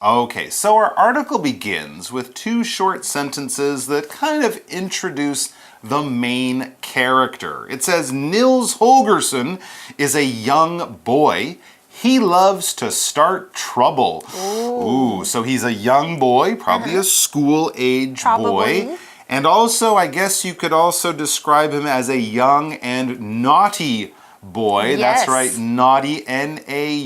Okay, so our article begins with two short sentences that kind of introduce the main character. It says, Nils Holgersson is a young boy. He loves to start trouble. Ooh, so he's a young boy, probably a school-age boy. And also, I guess you could also describe him as a young and naughty boy. Yes. That's right, naughty, N-A-U-G-H-T-Y.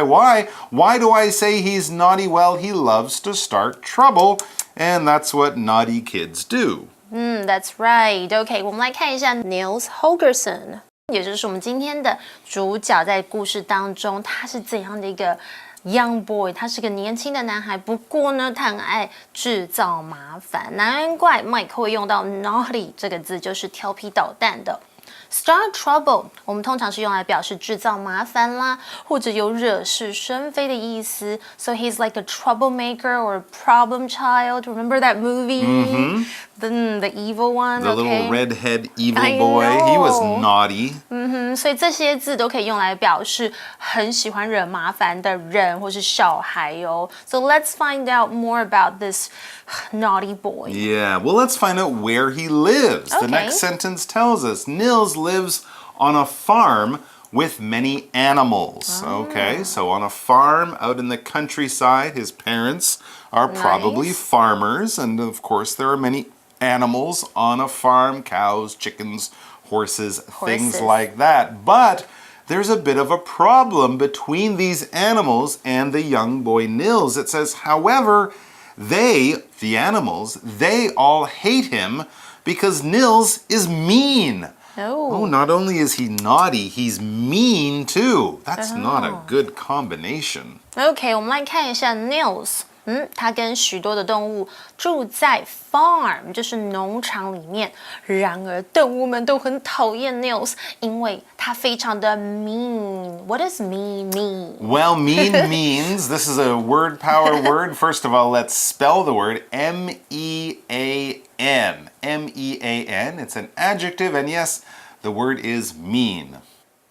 Why do I say he's naughty? Well, he loves to start trouble, and that's what naughty kids do. That's right. Okay, 我们来看一下 Nils Holgersson， 也就是我们今天的主角，在故事当中，他是怎样的一个 young boy？ 他是个年轻的男孩，不过呢，他很爱制造麻烦，难怪 Mike 会用到 naughty 这个字，就是调皮捣蛋的。Start trouble， 我们通常是用来表示制造麻烦啦，或者有惹是生非的意思。So he's like a troublemaker or a problem child. Remember that movie? The evil one. The little redhead evil boy. He was naughty. 所以这些字都可以用来表示很喜欢惹麻烦的人或是小孩哦。So let's find out more about this naughty boy. Yeah, well, let's find out where he lives. Okay. The next sentence tells us Nils lives on a farm with many animals. Okay, so on a farm out in the countryside, his parents are probably farmers, and of course there are many animals on a farm, cows, chickens, horses, things like that. But there's a bit of a problem between these animals and the young boy Nils. It says, however, the animals, they all hate him because Nils is mean. Oh, not only is he naughty, he's mean too. That's not a good combination. Okay, 我们来看一下 Nils。他跟许多的动物住在 farm， 就是农场里面。然而，动物们都很讨厌 Nils， 因为他非常的 mean. What does mean mean? Well, mean means, this is a word power word. First of all, let's spell the word M-E-A-N. M-E-A-N. It's an adjective, and yes, the word is mean.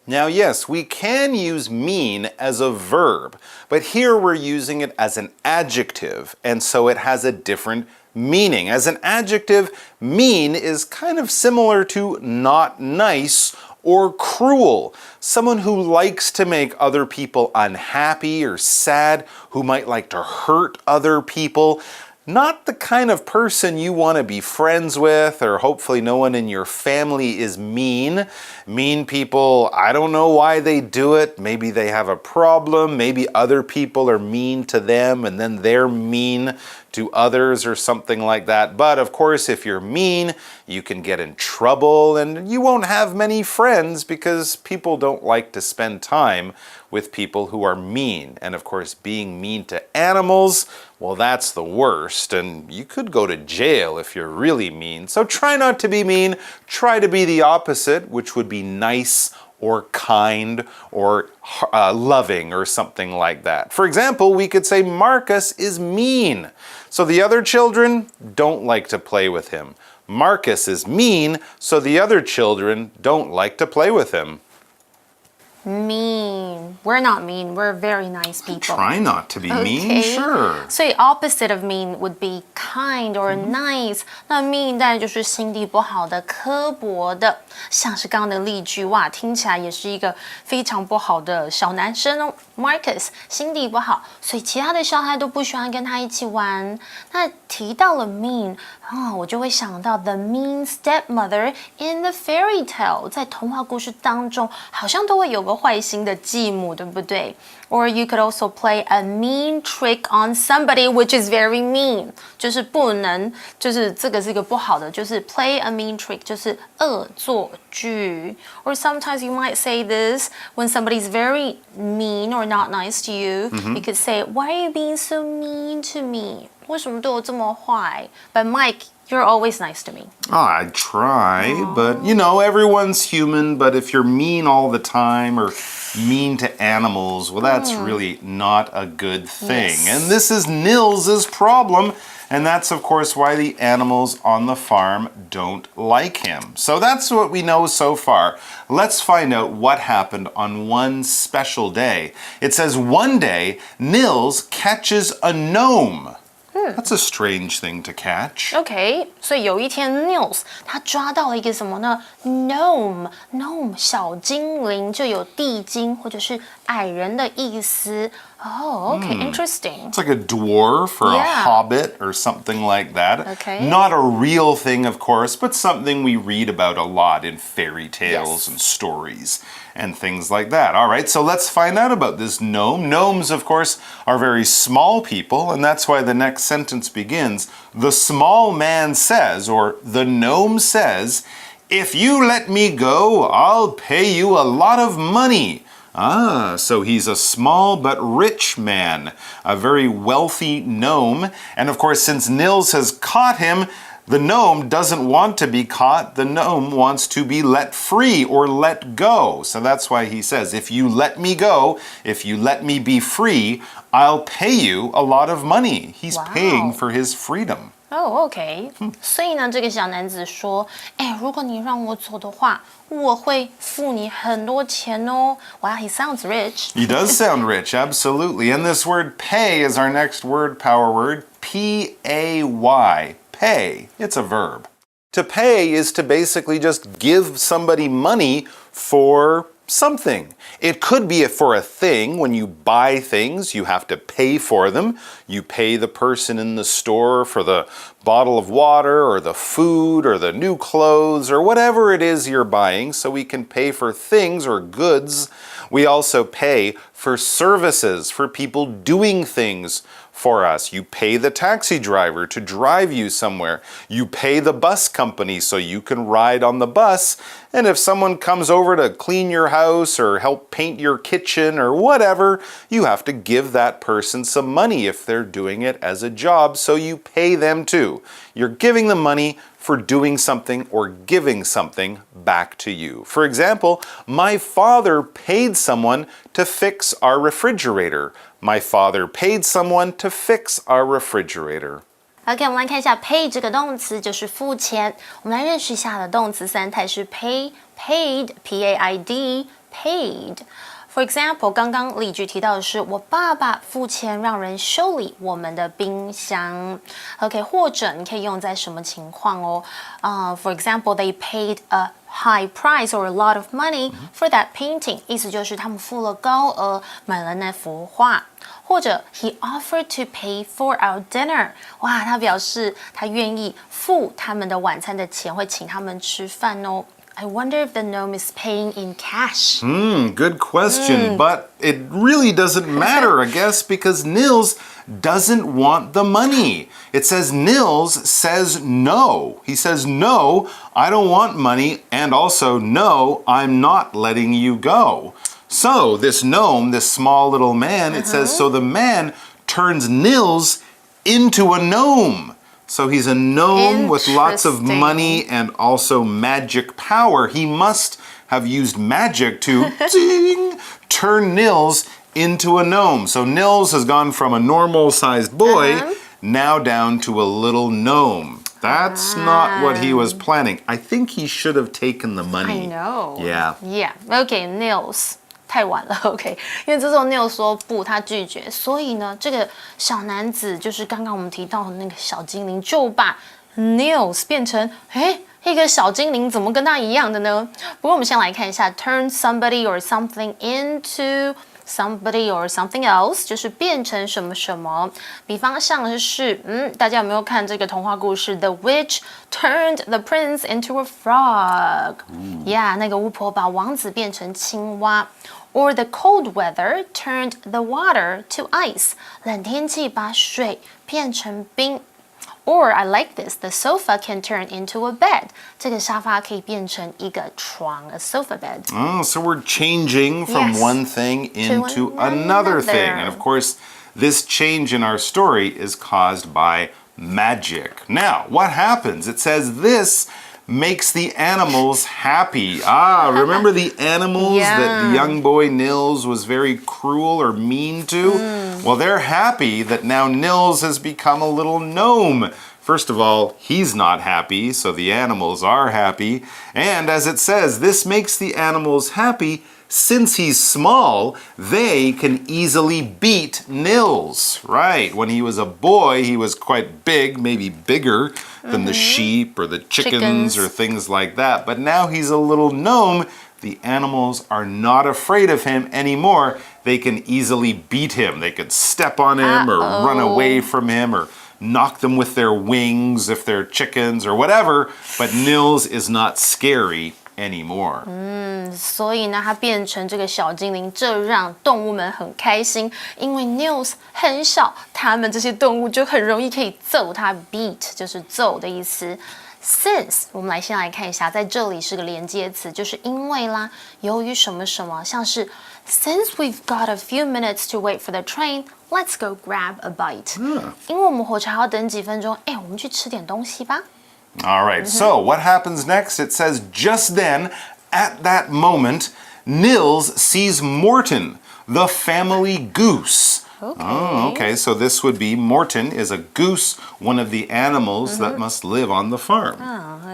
Now, yes, we can use mean as a verb, but here we're using it as an adjective, and so it has a different meaning. As an adjective, mean is kind of similar to not nice or cruel. Someone who likes to make other people unhappy or sad, who might like to hurt other people. Not the kind of person you want to be friends with, or hopefully no one in your family is mean. Mean people, I don't know why they do it. Maybe they have a problem. Maybe other people are mean to them and then they're mean to others or something like that. But of course, if you're mean, you can get in trouble and you won't have many friends because people don't like to spend time with people who are mean. And of course, being mean to animals, well, that's the worst. And you could go to jail if you're really mean. So try not to be mean. Try to be the opposite, which would be nice or kind or loving or something like that. For example, we could say Marcus is mean. So the other children don't like to play with him. Marcus is mean, so the other children don't like to play with him. Mean. We're not mean. We're very nice people. Try not to be mean, sure. 所以 opposite of mean would be kind or nice. 那 mean 当然就是心地不好的、刻薄的，像是刚刚的例句，哇，听起来也是一个非常不好的小男生哦。Marcus 心地不好，所以其他的小孩都不喜欢跟他一起玩。那提到了 mean 我就会想到 the mean stepmother in the fairy tale， 在童话故事当中，好像都会有个坏心的继母，对不对？ Or you could also play a mean trick on somebody which is very mean， 就是不能，就是这个是一个不好的，就是 play a mean trick， 就是恶作剧。Or sometimes you might say this when somebody's very mean or not nice to you. You could say, "Why are you being so mean to me?" 为什么对我这么坏 ？But Mike, you're always nice to me. I try, but you know, everyone's human. But if you're mean all the time or mean to animals, well, that's really not a good thing. Yes. And this is Nils' problem. And that's, of course, why the animals on the farm don't like him. So that's what we know so far. Let's find out what happened on one special day. It says one day, Nils catches a gnome. That's a strange thing to catch. OK， 所以有一天 Nils 他抓到了一个什么呢 ？Gnome 小精灵，就有地精或者是矮人的意思。Oh, okay, interesting. It's like a dwarf or a hobbit or something like that. Okay. Not a real thing, of course, but something we read about a lot in fairy tales and stories and things like that. All right, so let's find out about this gnome. Gnomes, of course, are very small people, and that's why the next sentence begins. The small man says, or the gnome says, "If you let me go, I'll pay you a lot of money." Ah, so he's a small but rich man, a very wealthy gnome. And of course, since Nils has caught him, the gnome doesn't want to be caught. The gnome wants to be let free or let go. So that's why he says, if you let me go, if you let me be free, I'll pay you a lot of money. He's paying for his freedom. Oh, OK. 所以呢，这个小男子说：“哎，如果你让我走的话，我会付你很多钱哦。” Wow, he sounds rich. He does sound rich, absolutely. And this word pay is our next word power word. P-A-Y. Pay. It's a verb. To pay is to basically just give somebody money for something. It could be for a thing. When you buy things, you have to pay for them. You pay the person in the store for the bottle of water or the food or the new clothes or whatever it is you're buying, so we can pay for things or goods. We also pay for services, for people doing things for us. You pay the taxi driver to drive you somewhere. You pay the bus company so you can ride on the bus. And if someone comes over to clean your house or help paint your kitchen or whatever, you have to give that person some money if they're doing it as a job, so you pay them too. You're giving them money for doing something or giving something back to you. For example, my father paid someone to fix our refrigerator. My father paid someone to fix our refrigerator. OK， 我们来看一下 pay 这个动词就是付钱。我们来认识一下它的动词三态是 pay, paid, P-A-I-D, paid. For example， 刚刚例句提到的是我爸爸付钱让人修理我们的冰箱。OK， 或者你可以用在什么情况哦？For example, they paid a high price or a lot of money for that painting. 意思就是他们付了高额买了那幅画。或者 he offered to pay for our dinner. 哇，他表示他愿意付他们的晚餐的钱，会请他们吃饭哦。I wonder if the gnome is paying in cash. Good question, but it really doesn't matter, I guess, because Nils doesn't want the money. It says Nils says no. He says, no, I don't want money, and also, no, I'm not letting you go. So this gnome, this small little man, it says, so the man turns Nils into a gnome. So he's a gnome with lots of money and also magic power. He must have used magic to ding, turn Nils into a gnome. So Nils has gone from a normal-sized boy now down to a little gnome. That's not what he was planning. I think he should have taken the money. I know. Yeah. Yeah. Okay, Nils. 太晚了 ，OK， 因为这时候 Neil 说不，他拒绝，所以呢，这个小男子就是刚刚我们提到的那个小精灵，就把 Neil 变成一个小精灵，怎么跟他一样的呢？不过我们先来看一下 ，turn somebody or something into somebody or something else， 就是变成什么什么。比方像是，大家有没有看这个童话故事 The Witch Turned the Prince into a Frog？Yeah， 那个巫婆把王子变成青蛙。Or the cold weather turned the water to ice. 冷天气把水变成冰。Or I like this. The sofa can turn into a bed. 这个沙发可以变成一个床 ，a sofa bed. Oh, so we're changing from one thing into another thing. And of course, this change in our story is caused by magic. Now, what happens? It says this makes the animals happy. Remember the animals that the young boy Nils was very cruel or mean to? Well, they're happy that now Nils has become a little gnome. First of all, he's not happy, so the animals are happy. And as it says, this makes the animals happy. Since he's small, they can easily beat Nils. Right, when he was a boy, he was quite big, maybe bigger than the sheep or the chickens or things like that. But now he's a little gnome. The animals are not afraid of him anymore. They can easily beat him. They could step on him or run away from him or knock them with their wings if they're chickens or whatever. But Nils is not scary anymore. 所以呢，它变成这个小精灵，这让动物们很开心，因为 Nils 很小，它们这些动物就很容易可以揍它 ，beat 就是揍的意思。Since 我们先来看一下，在这里是个连接词，就是因为啦，由于什么什么，像是 Since we've got a few minutes to wait for the train, let's go grab a bite. 因为我们火车还要等几分钟，我们去吃点东西吧。All right, so what happens next? It says, just then, at that moment, Nils sees Morten, the family goose. Okay, so this would be Morten is a goose, one of the animals that must live on the farm.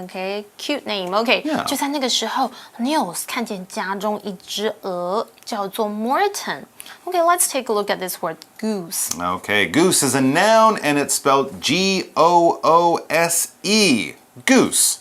Okay, cute name. Okay, 就在那个时候 Nils 看见家中一只鹅，叫做 Morten. Okay, let's take a look at this word, goose. Okay, goose is a noun and it's spelled Goose. Goose.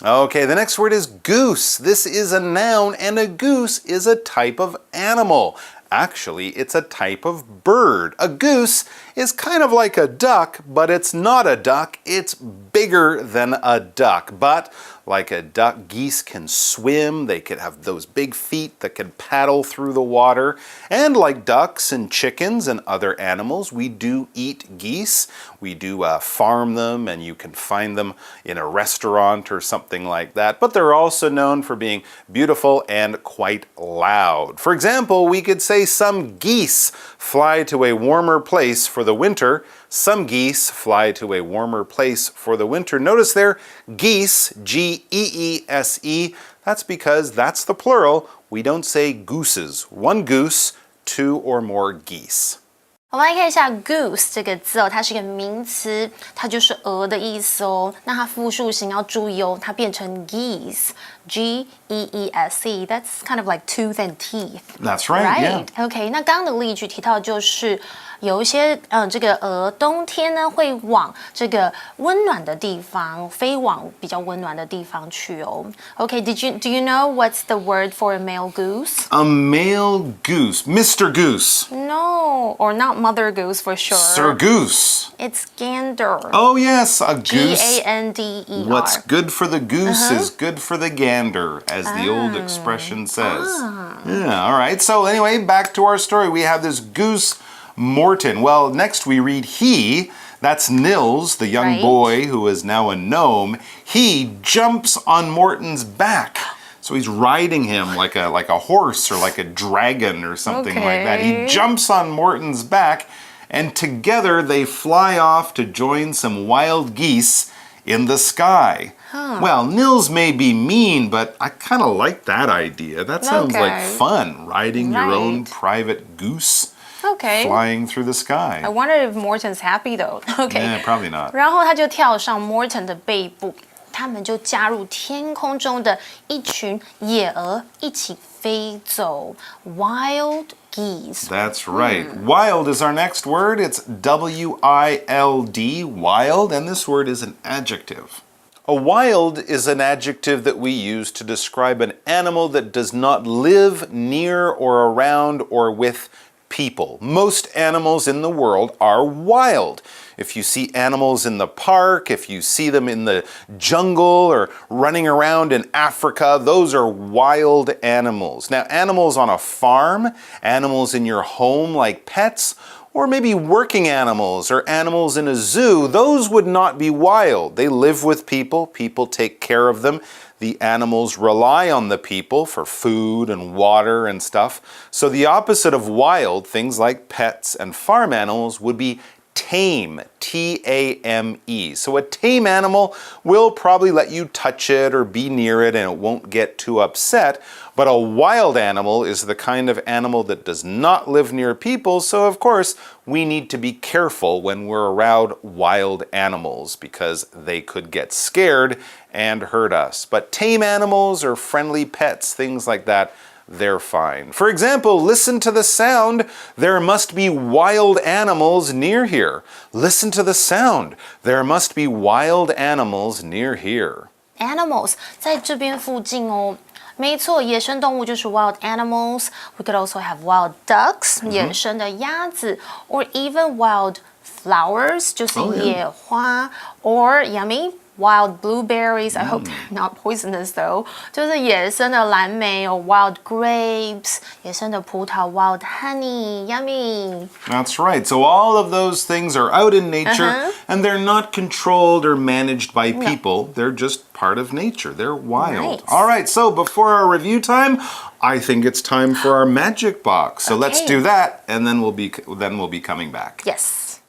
Okay, the next word is goose. This is a noun and a goose is a type of animal. Actually, it's a type of bird. A goose is kind of like a duck, but it's not a duck. It's bigger than a duck. But like a duck, geese can swim. They could have those big feet that can paddle through the water. And like ducks and chickens and other animals, we do eat geese. We do farm them, and you can find them in a restaurant or something like that. But they're also known for being beautiful and quite loud. For example, we could say some geese fly to a warmer place for the winter. Some geese fly to a warmer place for the winter. Notice there, geese, G-E-E-S-E. That's because that's the plural. We don't say gooses. One goose, two or more geese. 我们来看一下 goose 这个字它是一个名词，它就是鹅的意思哦。那它复数形要注意哦，它变成 geese，G-E-E-S-E. That's kind of like tooth and teeth. That's right. Yeah. Okay. 那刚刚的例句提到就是有一些这个鹅冬天呢会往这个温暖的地方飞往比较温暖的地方去哦。Okay. Do you know what's the word for a male goose? A male goose, Mr. Goose. No, or not Mother Goose for sure. Sir Goose. It's gander. Oh yes, a goose. G-A-N-D-E-R. What's good for the goose is good for the gander, as the old expression says. Yeah, all right. So anyway, back to our story. We have this goose, Morten. Well, next we read he. That's Nils, the young boy who is now a gnome. He jumps on Morten's back. So he's riding him like a horse or like a dragon or something like that. He jumps on Morten's back, and together they fly off to join some wild geese in the sky. Well, Nils may be mean, but I kind of like that idea. That sounds like fun, riding your own private goose. Flying through the sky. I wonder if Morten's happy though. Yeah, probably not. 然后他就跳上 Morten 的背部。他们就加入天空中的一群野鹅一起飞走 Wild geese. That's right. Wild is our next word. It's W-I-L-D, wild, and this word is an adjective. A wild is an adjective that we use to describe an animal that does not live near or around or with people. Most animals in the world are wild. If you see animals in the park, if you see them in the jungle or running around in Africa, those are wild animals. Now, animals on a farm, animals in your home like pets, Or maybe working animals or animals in a zoo, those would not be wild. They live with people, people take care of them. The animals rely on the people for food and water and stuff. So the opposite of wild, things like pets and farm animals, would be tame, T-A-M-E. So a tame animal will probably let you touch it or be near it and it won't get too upset. But a wild animal is the kind of animal that does not live near people, so of course we need to be careful when we're around wild animals because they could get scared and hurt us. But tame animals or friendly pets, things like that, they're fine. For example, listen to the sound. There must be wild animals near here. Listen to the sound. There must be wild animals near here. Animals 在这边附近哦。没错，野生动物就是 wild animals. We could also have wild ducks, 野生的鸭子 or even wild flowers, 就是野花 or yummy, wild blueberries. I hope they're not poisonous though. 就是野生的蓝莓 or wild grapes, 野生的葡萄 wild honey, yummy. That's right. So all of those things are out in nature and they're not controlled or managed by people. They're just part of nature. They're wild. Nice. All right, so before our review time, I think it's time for our magic box. So let's do that and then we'll be coming back. Yes.